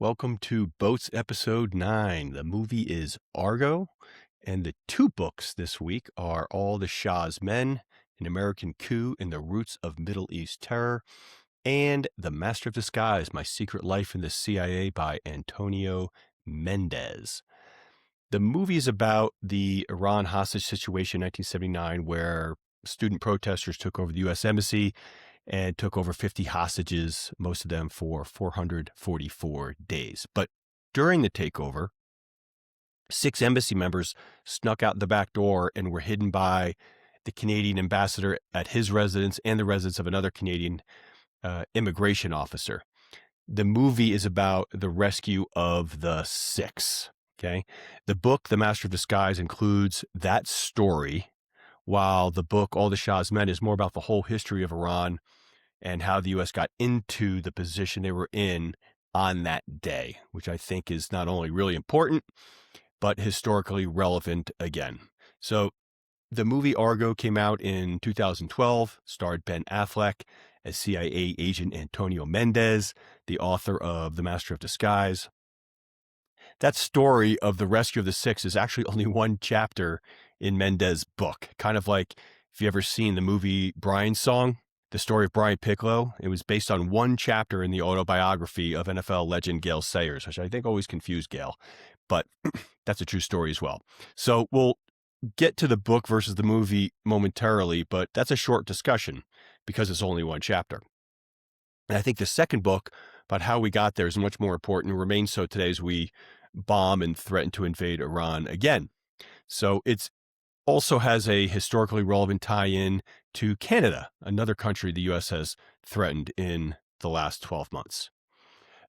Welcome to Boats episode 9. The movie is Argo, and the two books this week are All the Shah's Men, An American Coup and the Roots of Middle East Terror, and The Master of Disguise, My Secret Life in the CIA by Antonio Mendez. The movie is about the Iran hostage situation in 1979, where student protesters took over the U.S. Embassy and took over 50 hostages, most of them for 444 days. But during the takeover, 6 embassy members snuck out the back door and were hidden by the Canadian ambassador at his residence and the residence of another Canadian immigration officer. The movie is about the rescue of the 6. Okay. The book, The Master of Disguise, includes that story, while the book, All the Shah's Men, is more about the whole history of Iran and how the U.S. got into the position they were in on that day, which I think is not only really important, but historically relevant again. So the movie Argo came out in 2012, starred Ben Affleck as CIA agent Antonio Mendez, the author of The Master of Disguise. That story of the rescue of the 6 is actually only one chapter in Mendez's book, kind of like if you ever seen the movie Brian's Song, the story of Brian Piccolo. It was based on one chapter in the autobiography of NFL legend Gale Sayers, which I think always confused Gale, but that's a true story as well. So we'll get to the book versus the movie momentarily, but that's a short discussion because it's only one chapter. And I think the second book about how we got there is much more important and remains so today as we bomb and threaten to invade Iran again. So it's also has a historically relevant tie-in to Canada, another country the U.S. has threatened in the last 12 months.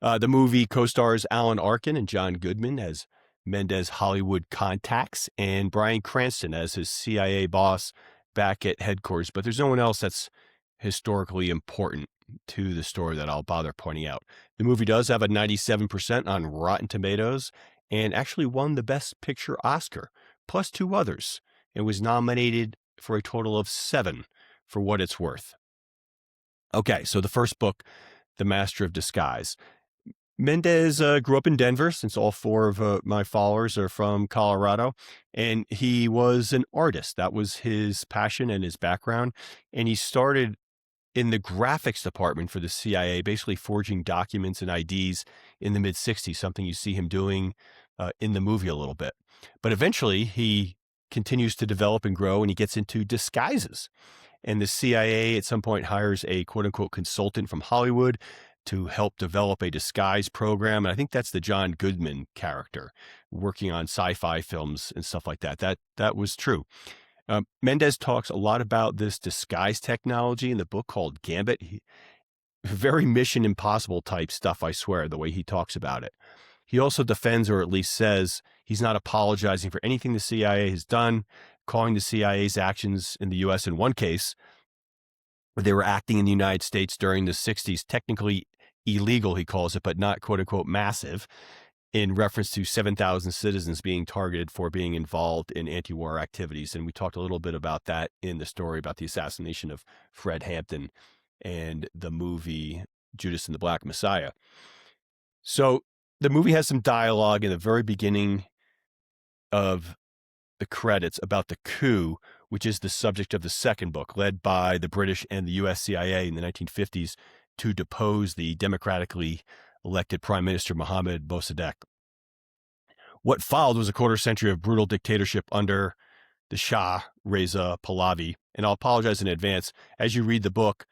The movie co-stars Alan Arkin and John Goodman as Mendez Hollywood contacts and Bryan Cranston as his CIA boss back at headquarters, but there's no one else that's historically important to the story that I'll bother pointing out. The movie does have a 97% on Rotten Tomatoes and actually won the Best Picture Oscar, plus 2 others, and was nominated for a total of 7 for what it's worth. Okay, so the first book, The Master of Disguise. Mendez grew up in Denver, since all 4 of my followers are from Colorado, and he was an artist. That was his passion and his background, and he started in the graphics department for the CIA, basically forging documents and IDs in the mid-'60s, something you see him doing in the movie a little bit. But eventually, he continues to develop and grow, and he gets into disguises. And the CIA at some point hires a quote-unquote consultant from Hollywood to help develop a disguise program. And I think that's the John Goodman character, working on sci-fi films and stuff like that. That was true. Mendez talks a lot about this disguise technology in the book called Gambit. Very Mission Impossible type stuff, I swear, the way he talks about it. He also defends, or at least says, he's not apologizing for anything the CIA has done, calling the CIA's actions in the U.S. in one case, where they were acting in the United States during the 60s, technically illegal, he calls it, but not quote-unquote massive, in reference to 7,000 citizens being targeted for being involved in anti-war activities. And we talked a little bit about that in the story about the assassination of Fred Hampton and the movie Judas and the Black Messiah. So the movie has some dialogue in the very beginning of the credits about the coup, which is the subject of the second book, led by the British and the US CIA in the 1950s to depose the democratically elected Prime Minister Mohammed Mossadegh. What followed was a quarter century of brutal dictatorship under the Shah, Reza Pahlavi. And I'll apologize in advance. As you read the book,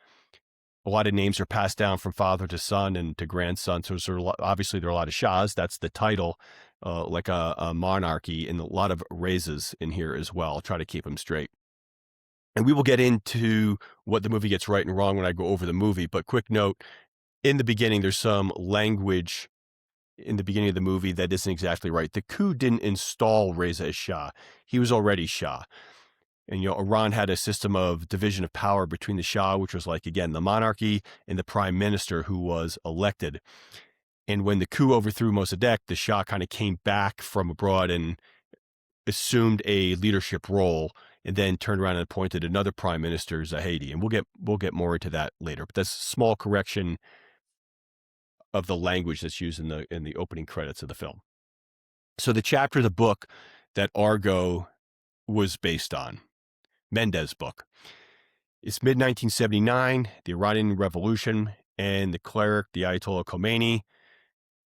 a lot of names are passed down from father to son and to grandson. So obviously there are a lot of Shahs. That's the title, like a monarchy, and a lot of Rezas in here as well. I'll try to keep them straight. And we will get into what the movie gets right and wrong when I go over the movie. But quick note, in the beginning, there's some language in the beginning of the movie that isn't exactly right. The coup didn't install Reza as Shah. He was already Shah. And, Iran had a system of division of power between the Shah, which was like, again, the monarchy, and the prime minister who was elected. And when the coup overthrew Mossadegh, the Shah kind of came back from abroad and assumed a leadership role, and then turned around and appointed another prime minister, Zahedi. And we'll get more into that later. But that's a small correction of the language that's used in the opening credits of the film. So the chapter of the book that Argo was based on, Mendez book, it's mid-1979, the Iranian Revolution, and the cleric, the Ayatollah Khomeini,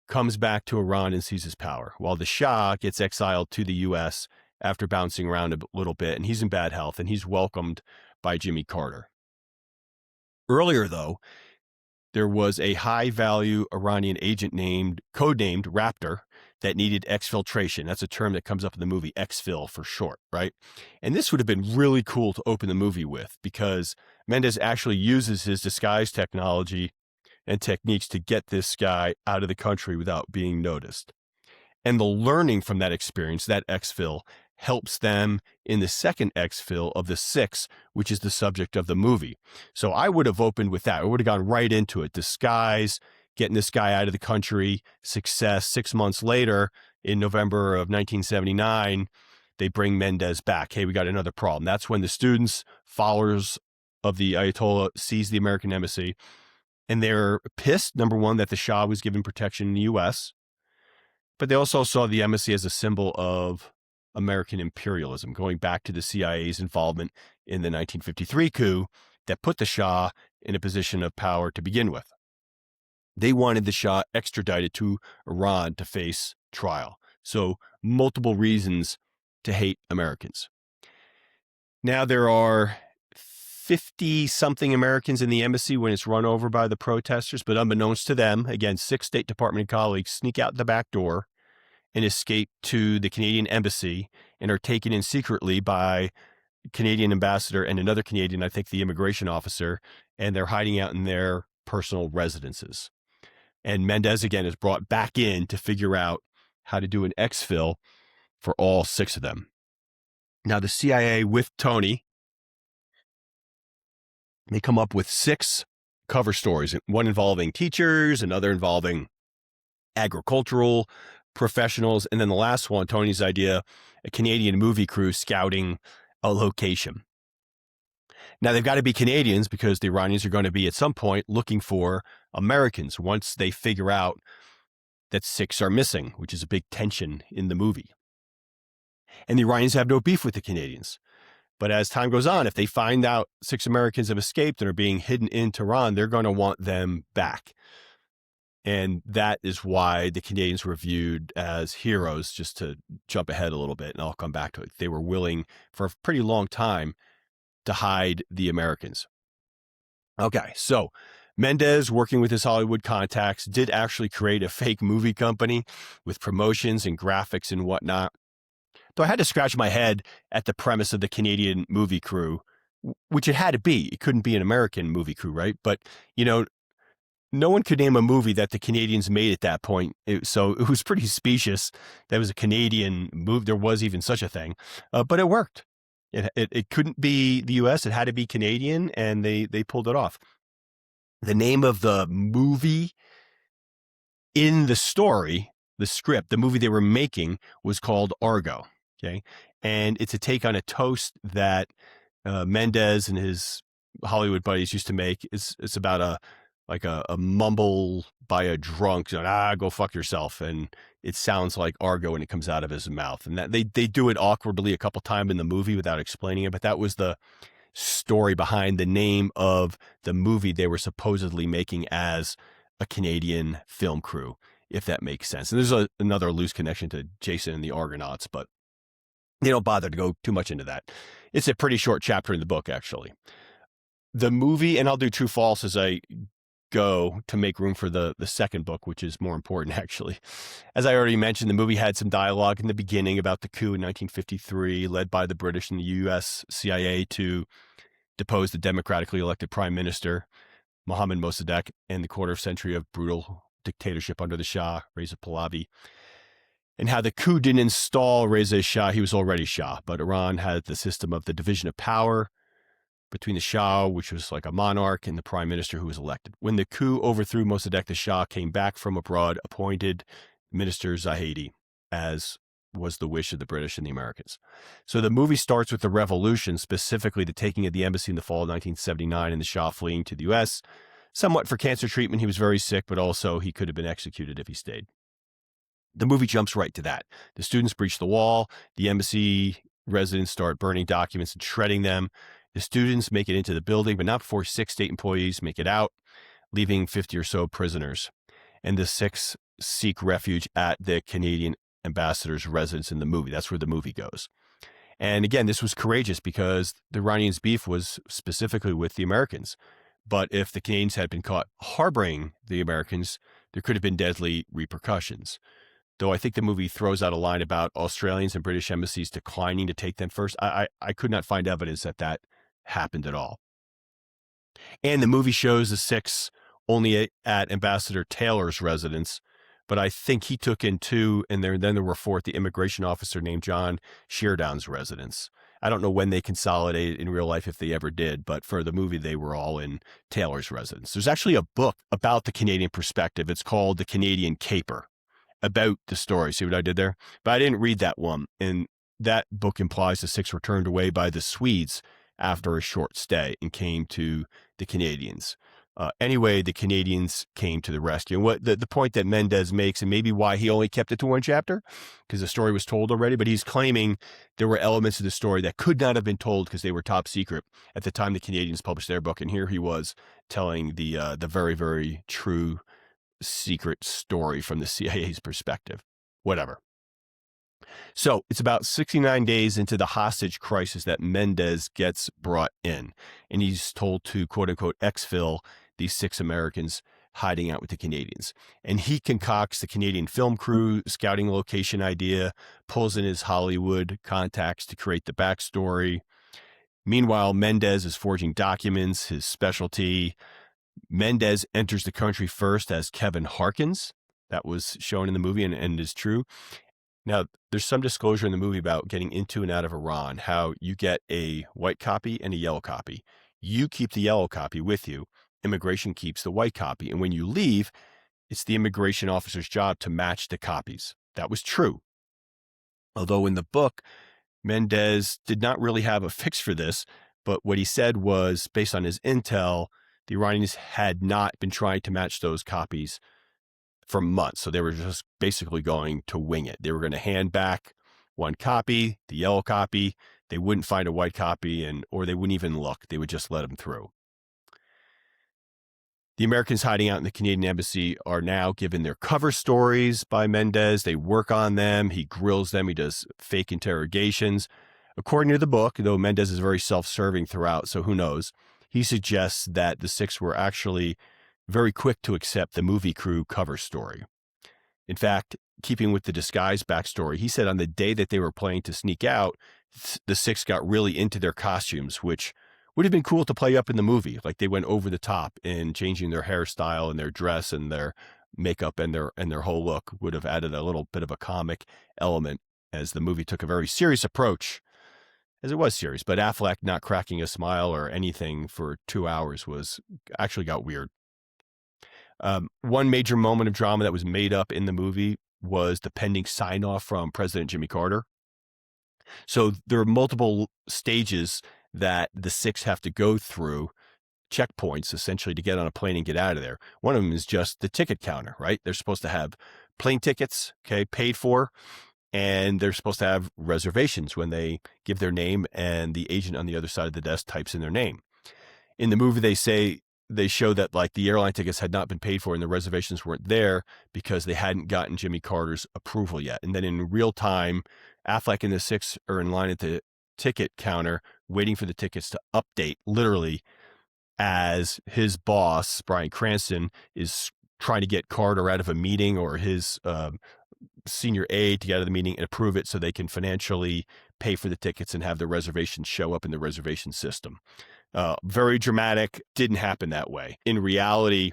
comes back to Iran and seizes power, while the Shah gets exiled to the U.S. after bouncing around a little bit, and he's in bad health, and he's welcomed by Jimmy Carter. Earlier, though, there was a high-value Iranian agent codenamed Raptor that needed exfiltration. That's a term that comes up in the movie, exfil for short, right? And this would have been really cool to open the movie with, because Mendez actually uses his disguise technology and techniques to get this guy out of the country without being noticed. And the learning from that experience, that exfil, helps them in the second exfil of the 6, which is the subject of the movie. So I would have opened with that. I would have gone right into it. Disguise, getting this guy out of the country, success. 6 months later, in November of 1979, they bring Mendez back. Hey, we got another problem. That's when the students, followers of the Ayatollah, seize the American embassy. And they're pissed, number one, that the Shah was given protection in the U.S., but they also saw the embassy as a symbol of American imperialism, going back to the CIA's involvement in the 1953 coup that put the Shah in a position of power to begin with. They wanted the Shah extradited to Iran to face trial. So multiple reasons to hate Americans. Now there are 50-something Americans in the embassy when it's run over by the protesters, but unbeknownst to them, again, 6 State Department colleagues sneak out the back door and escape to the Canadian embassy and are taken in secretly by Canadian ambassador and another Canadian, I think the immigration officer, and they're hiding out in their personal residences. And Mendez, again, is brought back in to figure out how to do an exfil for all 6 of them. Now, the CIA with Tony, they come up with 6 cover stories, one involving teachers, another involving agricultural professionals, and then the last one, Tony's idea, a Canadian movie crew scouting a location. Now, they've got to be Canadians because the Iranians are going to be at some point looking for Americans once they figure out that 6 are missing, which is a big tension in the movie. And the Iranians have no beef with the Canadians. But as time goes on, if they find out 6 Americans have escaped and are being hidden in Tehran, they're going to want them back. And that is why the Canadians were viewed as heroes, just to jump ahead a little bit, and I'll come back to it. They were willing for a pretty long time to hide the Americans. Okay, so Mendez, working with his Hollywood contacts, did actually create a fake movie company with promotions and graphics and whatnot. Though I had to scratch my head at the premise of the Canadian movie crew, which it had to be. It couldn't be an American movie crew, right? But, no one could name a movie that the Canadians made at that point. So it was pretty specious. That was a Canadian movie. There was even such a thing. But it worked. It couldn't be the U.S. It had to be Canadian, and they pulled it off. The name of the movie in the story, the script, the movie they were making was called Argo. Okay. And it's a take on a toast that Mendez and his Hollywood buddies used to make. It's about a mumble by a drunk, go fuck yourself. And it sounds like Argo when it comes out of his mouth. And that they do it awkwardly a couple times in the movie without explaining it. But that was the story behind the name of the movie they were supposedly making as a Canadian film crew, if that makes sense. And there's another loose connection to Jason and the Argonauts, but they don't bother to go too much into that. It's a pretty short chapter in the book, actually. The movie, and I'll do true false as I go to make room for the second book, which is more important, actually. As I already mentioned, the movie had some dialogue in the beginning about the coup in 1953, led by the British and the U.S. CIA to depose the democratically elected prime minister, Mohammed Mossadegh, and the quarter-century of brutal dictatorship under the Shah, Reza Pahlavi, and how the coup didn't install Reza Shah. He was already Shah, but Iran had the system of the division of power between the Shah, which was like a monarch, and the prime minister who was elected. When the coup overthrew Mossadegh, the Shah came back from abroad, appointed Minister Zahedi, as was the wish of the British and the Americans. So the movie starts with the revolution, specifically the taking of the embassy in the fall of 1979 and the Shah fleeing to the U.S., somewhat for cancer treatment. He was very sick, but also he could have been executed if he stayed. The movie jumps right to that. The students breach the wall. The embassy residents start burning documents and shredding them. The students make it into the building, but not before 6 state employees make it out, leaving 50 or so prisoners. And the 6 seek refuge at the Canadian ambassador's residence in the movie. That's where the movie goes. And again, this was courageous because the Iranians' beef was specifically with the Americans. But if the Canadians had been caught harboring the Americans, there could have been deadly repercussions. Though I think the movie throws out a line about Australians and British embassies declining to take them first, I could not find evidence that that happened at all. And the movie shows the 6 only at Ambassador Taylor's residence, but I think he took in 2, and then there were 4 at the immigration officer named John Sheardown's residence. I don't know when they consolidated in real life, if they ever did, but for the movie, they were all in Taylor's residence. There's actually a book about the Canadian perspective. It's called The Canadian Caper, about the story. See what I did there? But I didn't read that one. And that book implies the 6 were turned away by the Swedes after a short stay and came to the Canadians. Anyway, the Canadians came to the rescue. And what the point that Mendez makes, and maybe why he only kept it to 1 chapter, because the story was told already, but he's claiming there were elements of the story that could not have been told because they were top secret at the time the Canadians published their book. And here he was telling the very, very true secret story from the CIA's perspective. Whatever. So it's about 69 days into the hostage crisis that Mendez gets brought in, and he's told to, quote unquote, exfil these 6 Americans hiding out with the Canadians. And he concocts the Canadian film crew scouting location idea, pulls in his Hollywood contacts to create the backstory. Meanwhile, Mendez is forging documents, his specialty. Mendez enters the country first as Kevin Harkins. That was shown in the movie and is true. Now, there's some disclosure in the movie about getting into and out of Iran, how you get a white copy and a yellow copy. You keep the yellow copy with you. Immigration keeps the white copy. And when you leave, it's the immigration officer's job to match the copies. That was true. Although in the book, Mendez did not really have a fix for this, but what he said was, based on his intel, the Iranians had not been trying to match those copies for months. So they were just basically going to wing it. They were going to hand back 1 copy, the yellow copy. They wouldn't find a white copy, or they wouldn't even look. They would just let them through. The Americans hiding out in the Canadian embassy are now given their cover stories by Mendez. They work on them. He grills them. He does fake interrogations. According to the book, though Mendez is very self-serving throughout, so who knows, he suggests that the 6 were actually very quick to accept the movie crew cover story. In fact, keeping with the disguise backstory, he said on the day that they were planning to sneak out, the 6 got really into their costumes, which would have been cool to play up in the movie. Like they went over the top in changing their hairstyle and their dress and their makeup and their whole look would have added a little bit of a comic element, as the movie took a very serious approach, as it was serious. But Affleck not cracking a smile or anything for 2 hours actually got weird. One major moment of drama that was made up in the movie was the pending sign-off from President Jimmy Carter. So there are multiple stages that the 6 have to go through, checkpoints essentially, to get on a plane and get out of there. One of them is just the ticket counter, right? They're supposed to have plane tickets, paid for, and they're supposed to have reservations when they give their name and the agent on the other side of the desk types in their name. In the movie, they show that like the airline tickets had not been paid for and the reservations weren't there because they hadn't gotten Jimmy Carter's approval yet. And then in real time, Affleck and the 6 are in line at the ticket counter waiting for the tickets to update, literally, as his boss, Bryan Cranston, is trying to get Carter out of a meeting, or his senior aide to get out of the meeting and approve it so they can financially pay for the tickets and have the reservations show up in the reservation system. Very dramatic. Didn't happen that way. In reality,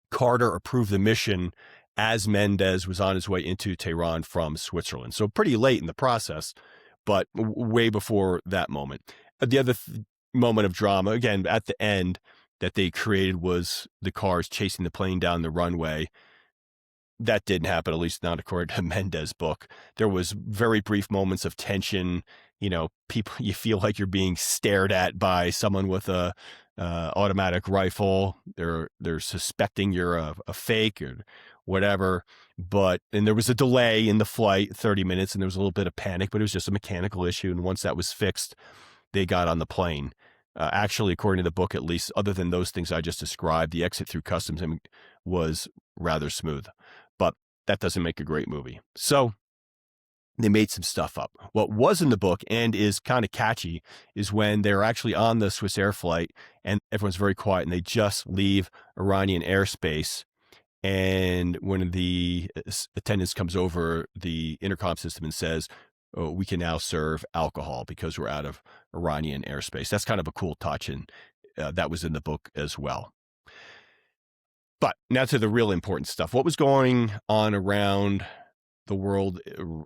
Carter approved the mission as Mendez was on his way into Tehran from Switzerland. So pretty late in the process, but way before that moment. The other moment of drama, again, at the end that they created, was the cars chasing the plane down the runway. that didn't happen, at least not according to Mendez' book. There was very brief moments of tension. People, you feel like you're being stared at by someone with a automatic rifle. They're suspecting you're a fake or whatever. And there was a delay in the flight, 30 minutes, and there was a little bit of panic, but it was just a mechanical issue. And once that was fixed, they got on the plane. Actually, according to the book, at least, other than those things I just described, the exit through customs was rather smooth. But that doesn't make a great movie. So they made some stuff up. What was in the book and is kind of catchy is when they're actually on the Swiss Air flight and everyone's very quiet and they just leave Iranian airspace. And when the attendants comes over the intercom system and says, "Oh, we can now serve alcohol because we're out of Iranian airspace." That's kind of a cool touch. And that was in the book as well. But now to the real important stuff. What was going on around the world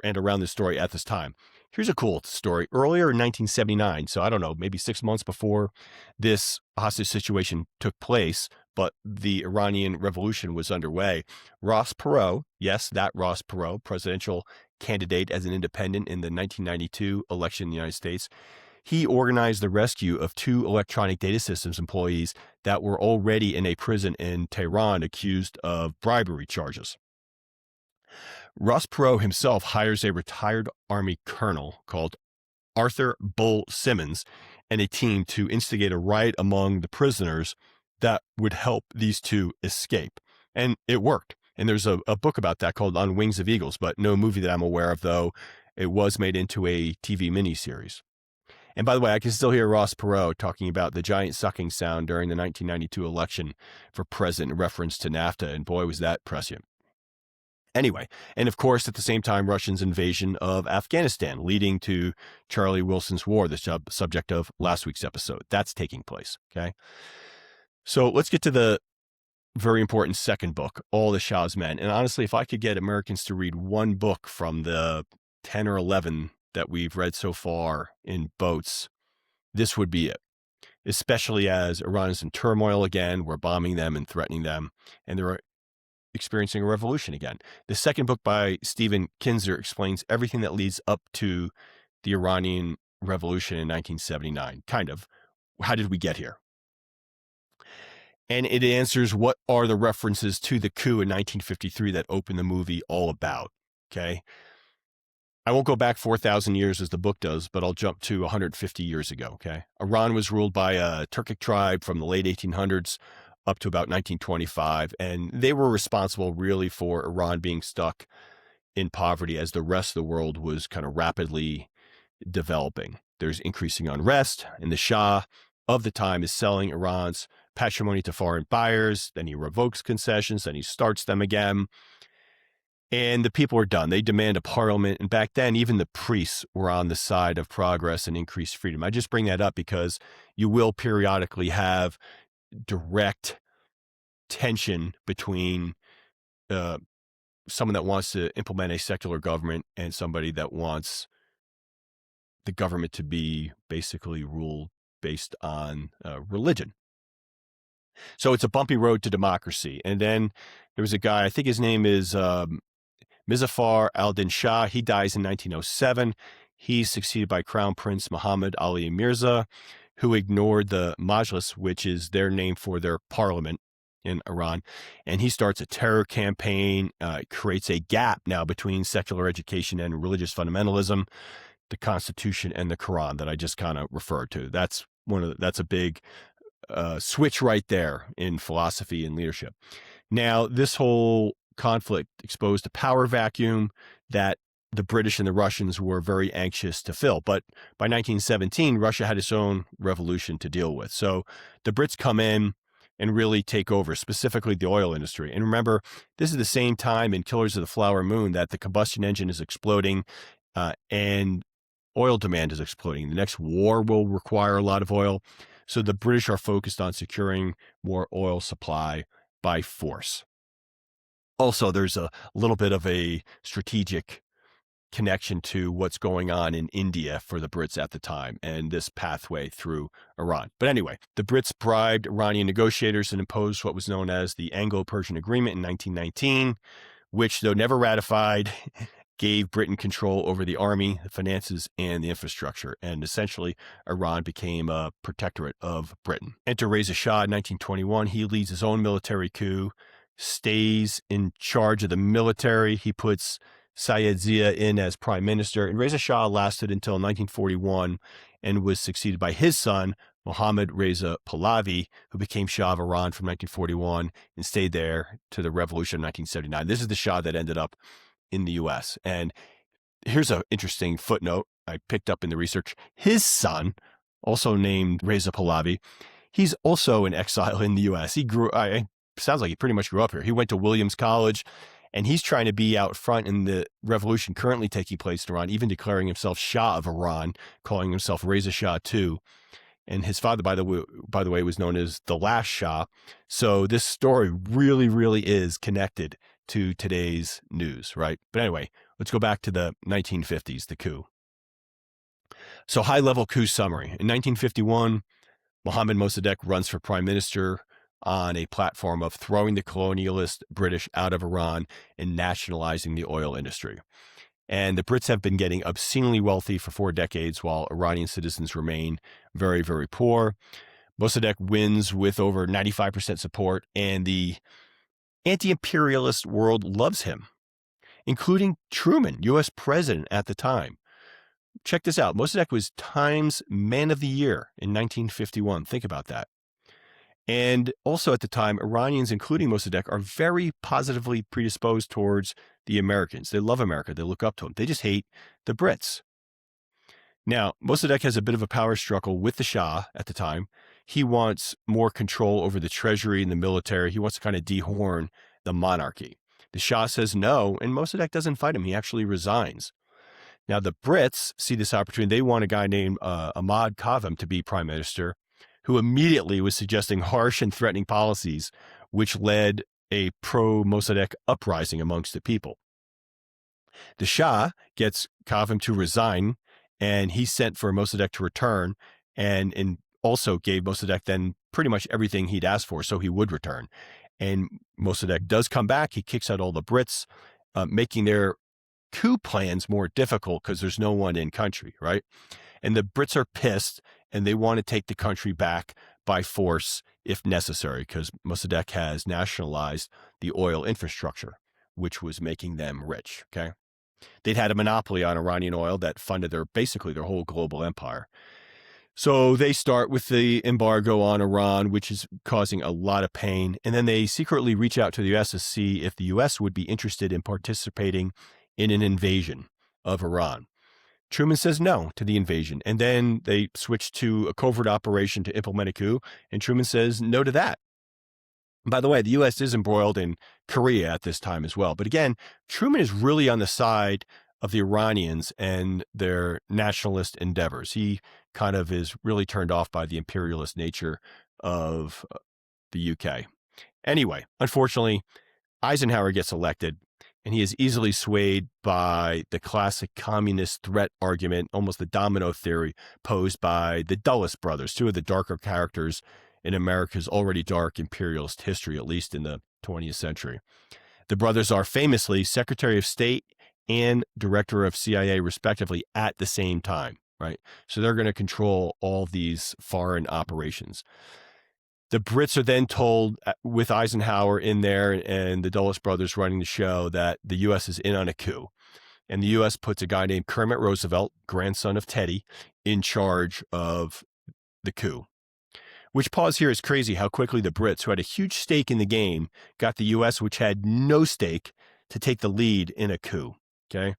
and around this story at this time? Here's a cool story. Earlier in 1979, so I don't know, maybe 6 months before this hostage situation took place, but the Iranian Revolution was underway, Ross Perot, yes, that Ross Perot, presidential candidate as an independent in the 1992 election in the United States, he organized the rescue of 2 electronic data systems employees that were already in a prison in Tehran accused of bribery charges. Ross Perot himself hires a retired Army colonel called Arthur Bull Simmons and a team to instigate a riot among the prisoners that would help these 2 escape. And it worked. And there's a book about that called On Wings of Eagles, but no movie that I'm aware of, though it was made into a TV miniseries. And by the way, I can still hear Ross Perot talking about the giant sucking sound during the 1992 election for president in reference to NAFTA, and boy, was that prescient. Anyway, and of course, at the same time, Russians' invasion of Afghanistan, leading to Charlie Wilson's War, the subject of last week's episode. That's taking place, okay? So let's get to the very important second book, All the Shah's Men. And honestly, if I could get Americans to read one book from the 10 or 11 that we've read so far in BOAATS, this would be it, especially as Iran is in turmoil again. We're bombing them and threatening them, and they're experiencing a revolution again. The second book by Stephen Kinzer explains everything that leads up to the Iranian Revolution in 1979. Kind of, how did we get here? And it answers what are the references to the coup in 1953 that opened the movie all about, okay? I won't go back 4,000 years as the book does, but I'll jump to 150 years ago, okay? Iran was ruled by a Turkic tribe from the late 1800s up to about 1925, and they were responsible really for Iran being stuck in poverty as the rest of the world was kind of rapidly developing. There's increasing unrest, and the Shah of the time is selling Iran's patrimony to foreign buyers. Then he revokes concessions, then he starts them again. And the people are done. They demand a parliament. And back then, even the priests were on the side of progress and increased freedom. I just bring that up because you will periodically have direct tension between someone that wants to implement a secular government and somebody that wants the government to be basically ruled based on religion. So it's a bumpy road to democracy. And then there was a guy, I think his name is Muzaffar al-Din Shah. He dies in 1907. He's succeeded by Crown Prince Mohammed Ali Mirza, who ignored the Majlis, which is their name for their parliament in Iran. And he starts a terror campaign, creates a gap now between secular education and religious fundamentalism, the Constitution and the Quran that I just kind of referred to. That's a big switch right there in philosophy and leadership. Now, this whole conflict exposed a power vacuum that the British and the Russians were very anxious to fill. But by 1917, Russia had its own revolution to deal with. So the Brits come in and really take over, specifically the oil industry. And remember, this is the same time in Killers of the Flower Moon that the combustion engine is exploding and oil demand is exploding. The next war will require a lot of oil. So the British are focused on securing more oil supply by force. Also, there's a little bit of a strategic connection to what's going on in India for the Brits at the time and this pathway through Iran. But anyway, the Brits bribed Iranian negotiators and imposed what was known as the Anglo-Persian Agreement in 1919, which, though never ratified, gave Britain control over the army, the finances, and the infrastructure. And essentially, Iran became a protectorate of Britain. Enter Reza Shah in 1921. He leads his own military coup, stays in charge of the military. He puts Syed Zia in as prime minister. And Reza Shah lasted until 1941 and was succeeded by his son, Mohammad Reza Pahlavi, who became Shah of Iran from 1941 and stayed there to the revolution of 1979. This is the Shah that ended up in the U.S. And here's an interesting footnote I picked up in the research. His son, also named Reza Pahlavi, he's also in exile in the U.S. Sounds like he pretty much grew up here. He went to Williams College, and he's trying to be out front in the revolution currently taking place in Iran, even declaring himself Shah of Iran, calling himself Reza Shah II. And his father, by the way, was known as the last Shah. So this story really, really is connected to today's news, right? But anyway, let's go back to the 1950s, the coup. So high-level coup summary. In 1951, Mohammed Mossadegh runs for prime minister on a platform of throwing the colonialist British out of Iran and nationalizing the oil industry. And the Brits have been getting obscenely wealthy for 4 decades while Iranian citizens remain very, very poor. Mossadegh wins with over 95% support, and the anti-imperialist world loves him, including Truman, U.S. president at the time. Check this out. Mossadegh was Times Man of the Year in 1951. Think about that. And also at the time, Iranians, including Mossadegh, are very positively predisposed towards the Americans. They love America. They look up to them. They just hate the Brits. Now, Mossadegh has a bit of a power struggle with the Shah at the time. He wants more control over the treasury and the military. He wants to kind of dehorn the monarchy. The Shah says no, and Mossadegh doesn't fight him. He actually resigns. Now, the Brits see this opportunity. They want a guy named Ahmad Kavem to be prime minister, who immediately was suggesting harsh and threatening policies, which led a pro-Mossadegh uprising amongst the people. The Shah gets Kavem to resign, and he sent for Mossadegh to return, and also gave Mossadegh then pretty much everything he'd asked for, so he would return. And Mossadegh does come back. He kicks out all the Brits, making their coup plans more difficult because there's no one in country, right? And the Brits are pissed, and they want to take the country back by force if necessary, because Mossadegh has nationalized the oil infrastructure, which was making them rich, okay? They'd had a monopoly on Iranian oil that funded basically their whole global empire. So they start with the embargo on Iran, which is causing a lot of pain. And then they secretly reach out to the U.S. to see if the U.S. would be interested in participating in an invasion of Iran. Truman says no to the invasion. And then they switch to a covert operation to implement a coup. And Truman says no to that. By the way, the U.S. is embroiled in Korea at this time as well. But again, Truman is really on the side of the Iranians and their nationalist endeavors. He kind of is really turned off by the imperialist nature of the UK. Anyway, unfortunately, Eisenhower gets elected, and he is easily swayed by the classic communist threat argument, almost the domino theory posed by the Dulles brothers, 2 of the darker characters in America's already dark imperialist history, at least in the 20th century. The brothers are famously Secretary of State and Director of CIA, respectively, at the same time, right? So they're going to control all these foreign operations. The Brits are then told, with Eisenhower in there and the Dulles brothers running the show, that the U.S. is in on a coup. And the U.S. puts a guy named Kermit Roosevelt, grandson of Teddy, in charge of the coup. Which, pause here, is crazy how quickly the Brits, who had a huge stake in the game, got the U.S., which had no stake, to take the lead in a coup. Okay.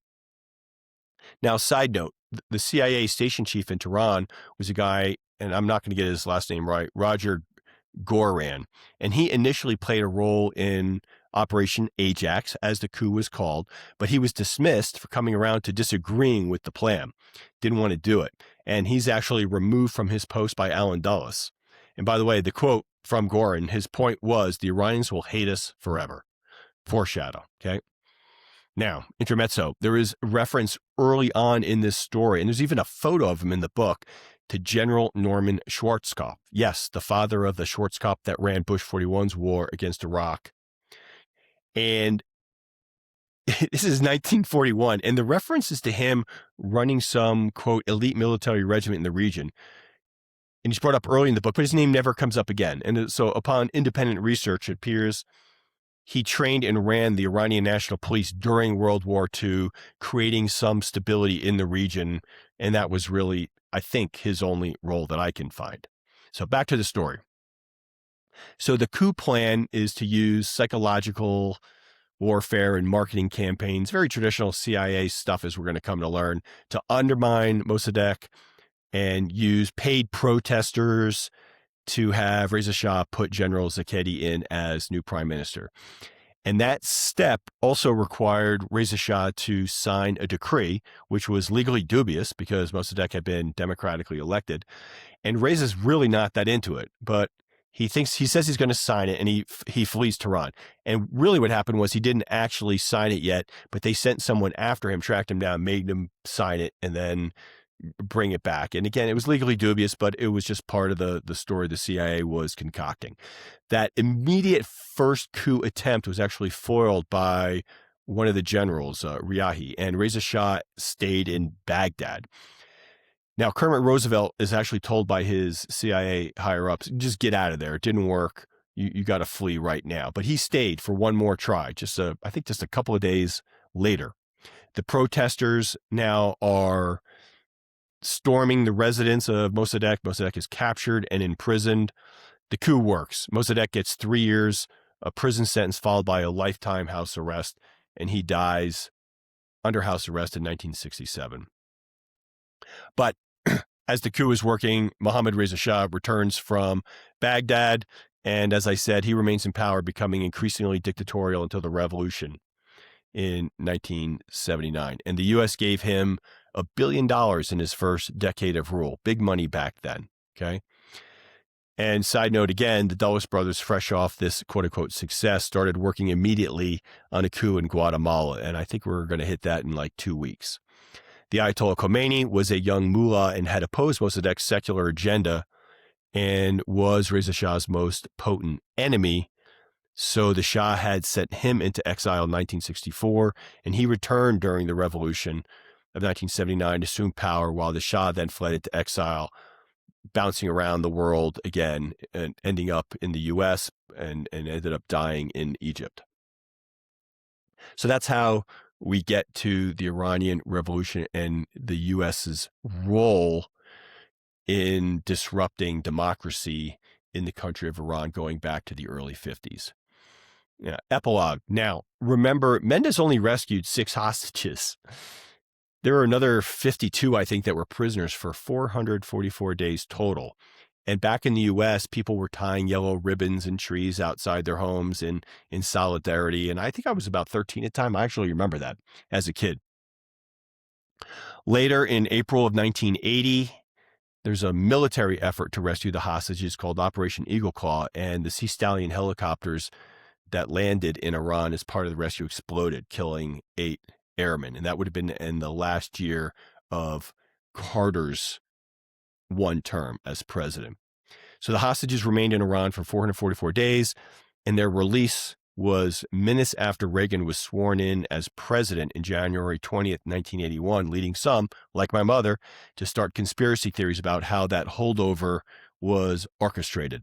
Now, side note, the CIA station chief in Tehran was a guy, and I'm not going to get his last name right, Roger Goran. And he initially played a role in Operation Ajax, as the coup was called, but he was dismissed for coming around to disagreeing with the plan. Didn't want to do it. And he's actually removed from his post by Allen Dulles. And by the way, the quote from Goran, his point was, the Iranians will hate us forever. Foreshadow, okay? Now, intermezzo, there is reference early on in this story, and there's even a photo of him in the book, to General Norman Schwarzkopf. Yes, the father of the Schwarzkopf that ran Bush 41's war against Iraq. And this is 1941, and the reference is to him running some, quote, elite military regiment in the region. And he's brought up early in the book, but his name never comes up again. And so upon independent research, it appears he trained and ran the Iranian National Police during World War II, creating some stability in the region. And that was really, I think, his only role that I can find. So back to the story. So the coup plan is to use psychological warfare and marketing campaigns, very traditional CIA stuff, as we're going to come to learn, to undermine Mossadegh and use paid protesters to have Reza Shah put General Zakedi in as new prime minister. And that step also required Reza Shah to sign a decree, which was legally dubious because Mossadegh had been democratically elected. And Reza's really not that into it, but he says he's going to sign it, and he flees Tehran. And really what happened was he didn't actually sign it yet, but they sent someone after him, tracked him down, made him sign it, and then bring it back. And again, it was legally dubious, but it was just part of the story the CIA was concocting. That immediate first coup attempt was actually foiled by one of the generals, Riahi, and Reza Shah stayed in Baghdad. Now, Kermit Roosevelt is actually told by his CIA higher-ups, just get out of there. It didn't work. You got to flee right now. But he stayed for one more try, I think just a couple of days later. The protesters now are storming the residence of Mossadegh. Mossadegh is captured and imprisoned. The coup works. Mossadegh gets 3 years, a prison sentence followed by a lifetime house arrest, and he dies under house arrest in 1967. But as the coup is working, Mohammad Reza Shah returns from Baghdad, and as I said, he remains in power, becoming increasingly dictatorial until the revolution in 1979. And the U.S. gave him $1 billion in his first decade of rule. Big money back then, okay? And side note again, the Dulles brothers, fresh off this quote-unquote success, started working immediately on a coup in Guatemala, and I think we're going to hit that in like 2 weeks. The Ayatollah Khomeini was a young mullah and had opposed Mossadegh's secular agenda and was Reza Shah's most potent enemy. So the Shah had sent him into exile in 1964, and he returned during the revolution of 1979 to assume power, while the Shah then fled into exile, bouncing around the world again and ending up in the U.S. and ended up dying in Egypt. So that's how we get to the Iranian Revolution and the U.S.'s role in disrupting democracy in the country of Iran going back to the early 50s. Yeah, epilogue. Now, remember, Mendez only rescued 6 hostages. There were another 52, I think, that were prisoners for 444 days total. And back in the U.S., people were tying yellow ribbons and trees outside their homes in solidarity. And I think I was about 13 at the time. I actually remember that as a kid. Later, in April of 1980, there's a military effort to rescue the hostages called Operation Eagle Claw, and the Sea Stallion helicopters that landed in Iran as part of the rescue exploded, killing 8 airmen. And that would have been in the last year of Carter's one term as president. So the hostages remained in Iran for 444 days, and their release was minutes after Reagan was sworn in as president in January 20th, 1981, leading some, like my mother, to start conspiracy theories about how that holdover was orchestrated.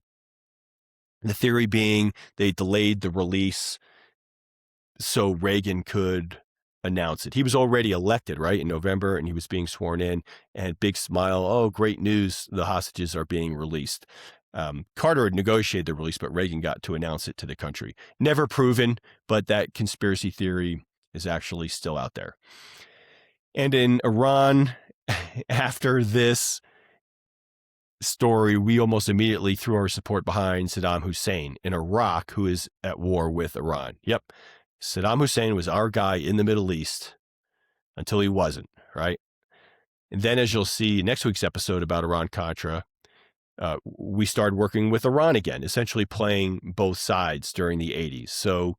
The theory being they delayed the release so Reagan could announce it. He was already elected, right, in November, and he was being sworn in, and big smile, oh, great news, the hostages are being released. Carter had negotiated the release, but Reagan got to announce it to the country. Never proven, but that conspiracy theory is actually still out there. And in Iran, after this story, we almost immediately threw our support behind Saddam Hussein in Iraq, who is at war with Iran. Yep. Saddam Hussein was our guy in the Middle East until he wasn't, right? And then, as you'll see next week's episode about Iran-Contra, we started working with Iran again, essentially playing both sides during the 80s. So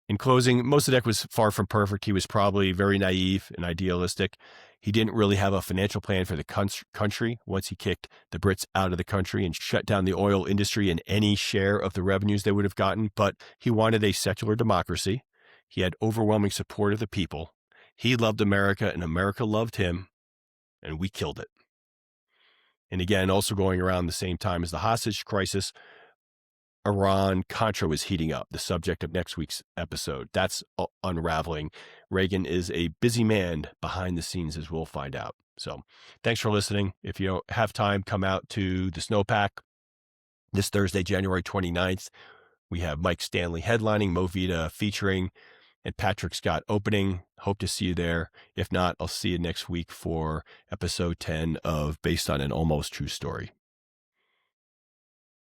in closing, Mossadegh was far from perfect. He was probably very naive and idealistic. He didn't really have a financial plan for the country once he kicked the Brits out of the country and shut down the oil industry and any share of the revenues they would have gotten. But he wanted a secular democracy. He had overwhelming support of the people. He loved America, and America loved him, and we killed it. And again, also going around the same time as the hostage crisis, Iran-Contra was heating up, the subject of next week's episode. That's unraveling. Reagan is a busy man behind the scenes, as we'll find out. So thanks for listening. If you don't have time, come out to the Snowpack this Thursday, January 29th. We have Mike Stanley headlining, Movida featuring, and Patrick Scott opening. Hope to see you there. If not, I'll see you next week for episode 10 of Based on an Almost True Story.